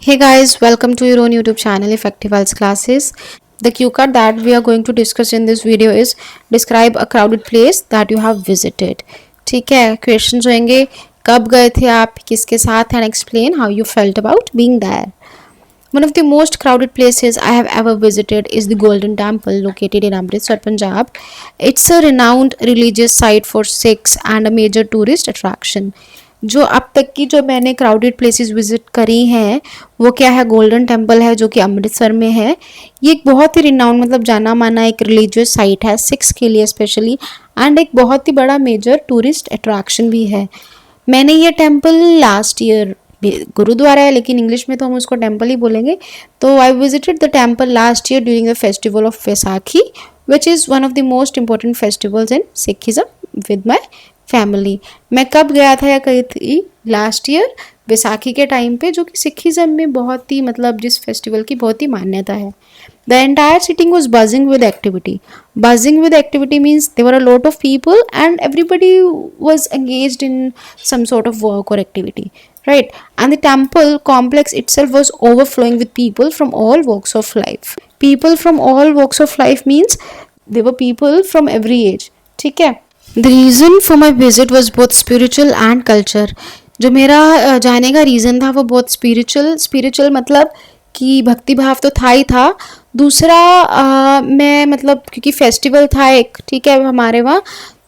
Hey guys, welcome to your own YouTube channel Effective Arts Classes. The cue card that we are going to discuss in this video is describe a crowded place that you have visited. ठीक है, questions होंगे कब गए थे आप, किसके साथ, and explain how you felt about being there. One of the most crowded places I have ever visited is the Golden Temple located in Amritsar, Punjab. It's a renowned religious site for Sikhs and a major tourist attraction. जो अब तक की जो मैंने crowded places visit करी हैं वो क्या है, गोल्डन टेम्पल है जो कि अमृतसर में है। ये एक बहुत ही रिनाउंड मतलब जाना माना एक रिलीजियस साइट है सिख्स के लिए स्पेशली, एंड एक बहुत ही बड़ा मेजर टूरिस्ट अट्रैक्शन भी है। मैंने ये टेम्पल लास्ट ईयर, गुरुद्वारा है लेकिन इंग्लिश में तो हम उसको टेम्पल ही बोलेंगे, तो I visited the temple last year during the festival of Vaisakhi which is one of the most important festivals in Sikhism with my family. मैं कब गया था या कही थी, लास्ट ईयर वैसाखी के टाइम पे, जो कि सिखिज्म में बहुत ही मतलब जिस फेस्टिवल की बहुत ही मान्यता है। The entire sitting was buzzing with activity. Buzzing with activity means there a lot of people and everybody was engaged in some sort of work और activity, right? And the temple complex itself was overflowing with people from all walks of life. People from all walks of life means there were people from every age. ठीक है? The reason for my visit was both spiritual and culture. जो मेरा जाने का reason था वो बहुत spiritual मतलब कि भक्ति भाव तो था ही था। दूसरा मैं मतलब क्योंकि फेस्टिवल था एक, ठीक है, हमारे वहाँ,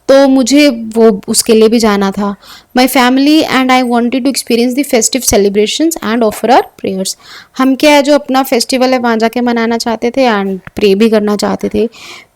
तो मुझे वो उसके लिए भी जाना था। My family and I wanted to experience the festive celebrations and offer our prayers. हम क्या है जो अपना फेस्टिवल है वहाँ जाके मनाना चाहते थे एंड प्रे भी करना चाहते थे।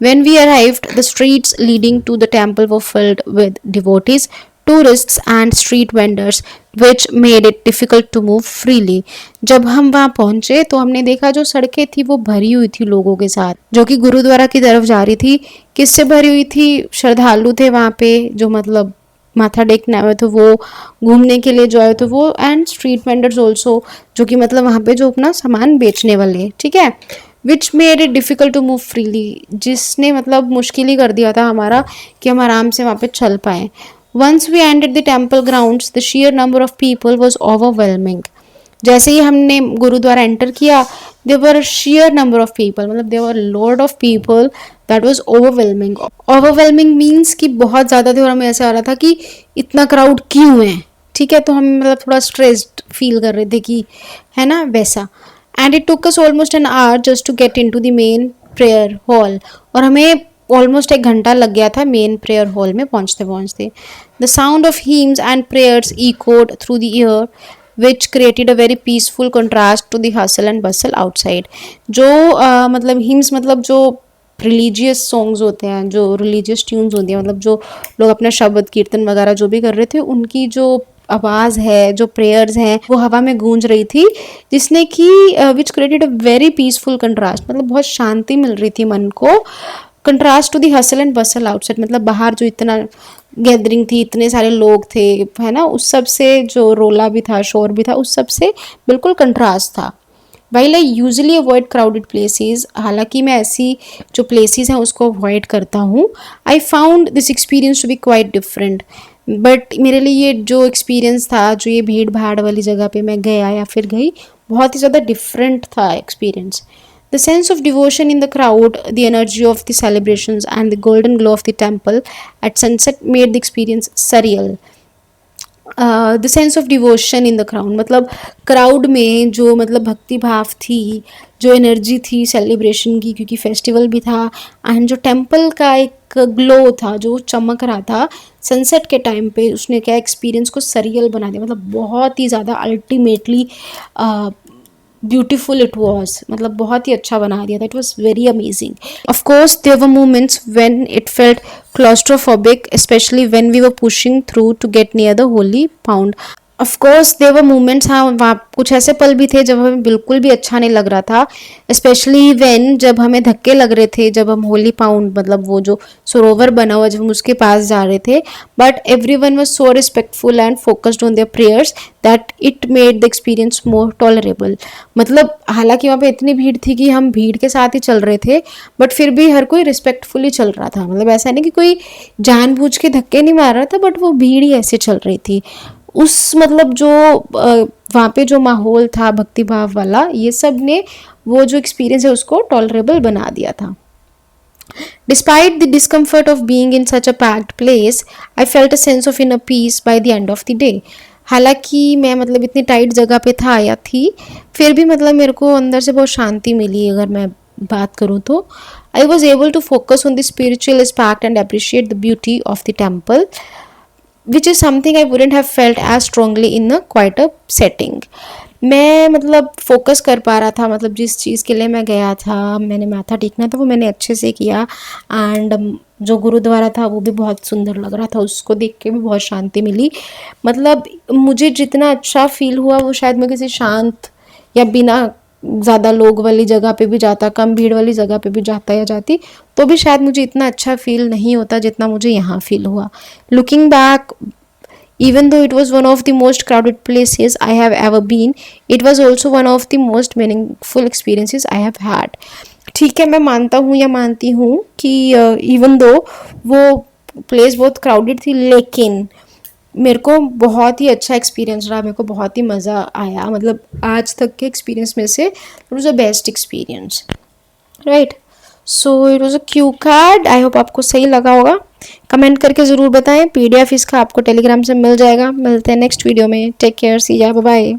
When we arrived, the streets leading to the temple were filled with devotees, tourists and street vendors, which made it difficult to move freely. जब हम वहाँ पहुँचे तो हमने देखा जो सड़कें थी वो भरी हुई थी लोगों के साथ, जो कि गुरुद्वारा की तरफ जा रही थी। किससे भरी हुई थी? श्रद्धालु थे वहाँ पे जो मतलब माथा टेकने आए तो वो, घूमने के लिए जो आए तो वो, एंड स्ट्रीट वेंडर्स ऑल्सो जो कि मतलब वहाँ पे जो अपना सामान बेचने वाले, ठीक है, which made it difficult to move freely, जिसने मतलब मुश्किल ही कर दिया था हमारा कि हम आराम से वहाँ पे चल पाएँ। Once we entered the temple grounds the sheer number of people was overwhelming. जैसे ही हमने गुरुद्वारा एंटर किया, there were sheer number of people, मतलब there were lot of people, that was overwhelming. Overwhelming means कि बहुत ज़्यादा थे और हमें ऐसा आ रहा था कि इतना क्राउड क्यों है, ठीक है, तो हम मतलब थोड़ा स्ट्रेस्ड फील कर रहे थे कि है ना वैसा। And it took us almost an hour just to get into the main prayer hall, और हमें ऑलमोस्ट 1 घंटा लग गया था मेन प्रेयर हॉल में पहुंचते पहुंचते। The sound of hymns and prayers echoed through the air which created a very peaceful contrast to the hustle and bustle outside. जो मतलब हीम्स मतलब जो रिलीजियस सॉन्ग्स होते हैं, जो रिलीजियस ट्यून्स होती हैं, मतलब जो लोग अपना शब्द कीर्तन वगैरह जो भी कर रहे थे उनकी जो आवाज़ है, जो प्रेयर्स हैं वो हवा में गूंज रही थी, जिसने कि which created a very peaceful contrast, मतलब बहुत शांति मिल रही थी मन को। Contrast to the hustle and bustle outside, मतलब बाहर जो इतना गैदरिंग थी, इतने सारे लोग थे, है ना, उस सब से जो रोला भी था, शोर भी था, उस सब से बिल्कुल कंट्रास्ट था। While I usually avoid crowded places, हालांकि मैं ऐसी जो प्लेसेस हैं उसको अवॉइड करता हूँ, I found this experience to be quite different. But मेरे लिए ये जो एक्सपीरियंस था, जो ये भीड़ भाड़ वाली जगह पे मैं गया या फिर गई, बहुत ही ज़्यादा डिफरेंट था experience. The sense of devotion in the crowd, the energy of the celebrations, and the golden glow of the temple at sunset made the experience surreal. The sense of devotion in the crowd, मतलब crowd में जो मतलब भक्ति भाव थी, जो energy थी celebration की, क्योंकि फेस्टिवल भी था, एंड जो टेम्पल का एक ग्लो था जो चमक रहा था सनसेट के टाइम पे, उसने क्या एक्सपीरियंस को सरियल बना दिया, मतलब बहुत ही ज़्यादा अल्टीमेटली ब्यूटिफुल इट वॉज, मतलब बहुत ही अच्छा बना दिया था। It was very amazing. Of course there were moments when it felt claustrophobic, especially when we were pushing through to get near the holy pound. Of course there were moments, हाँ वहाँ कुछ ऐसे पल भी थे जब हमें बिल्कुल भी अच्छा नहीं लग रहा था, स्पेशली व्हेन, जब हमें धक्के लग रहे थे, जब हम होली पाउंड मतलब वो जो सरोवर बना हुआ जब हम उसके पास जा रहे थे, but everyone was so respectful and focused on their prayers that it made the experience more tolerable. मतलब हालांकि वहाँ पे इतनी भीड़ थी कि हम भीड़ के साथ ही चल रहे थे, बट फिर भी हर कोई रिस्पेक्टफुली चल रहा था, मतलब ऐसा नहीं कि कोई जानबूझ के धक्के नहीं मार रहा था, बट वो भीड़ ही ऐसे चल रही थी। उस मतलब जो वहाँ पे जो माहौल था भक्ति भाव वाला, ये सब ने वो जो एक्सपीरियंस है उसको टॉलरेबल बना दिया था. Despite the discomfort of being in such a packed place, I felt a sense of inner peace by the end of the day. हालांकि मैं मतलब इतनी टाइट जगह पे था आया थी, फिर भी मतलब मेरे को अंदर से बहुत शांति मिली. अगर मैं बात करूँ तो I was able to focus on the spiritual aspect and appreciate the beauty of the temple, which is something I wouldn't have felt as strongly in a quieter setting. मैं मतलब फोकस कर पा रहा था, मतलब जिस चीज़ के लिए मैं गया था, मैंने माथा टेकना था वो मैंने अच्छे से किया. एंड जो गुरुद्वारा था वो भी बहुत सुंदर लग रहा था, उसको देख के भी बहुत शांति मिली. मतलब मुझे जितना अच्छा फील हुआ वो शायद मैं किसी शांत या बिना ज़्यादा लोग वाली जगह पे भी जाता, कम भीड़ वाली जगह पे भी जाता या जाती, तो भी शायद मुझे इतना अच्छा फील नहीं होता जितना मुझे यहाँ फील हुआ. Looking back, even though it was one of the most crowded places I have ever been, it was also one of the most meaningful experiences I have had. ठीक है, मैं मानता हूँ या मानती हूँ कि इवन दो वो प्लेस बहुत क्राउडेड थी, लेकिन मेरे को बहुत ही अच्छा एक्सपीरियंस रहा, मेरे को बहुत ही मज़ा आया. मतलब आज तक के एक्सपीरियंस में से it was a best experience, right. So it was a Q card. I hope आपको सही लगा होगा. कमेंट करके ज़रूर बताएं. PDF इसका आपको टेलीग्राम से मिल जाएगा. मिलते हैं नेक्स्ट वीडियो में. टेक केयर, सी या, बाय बाय.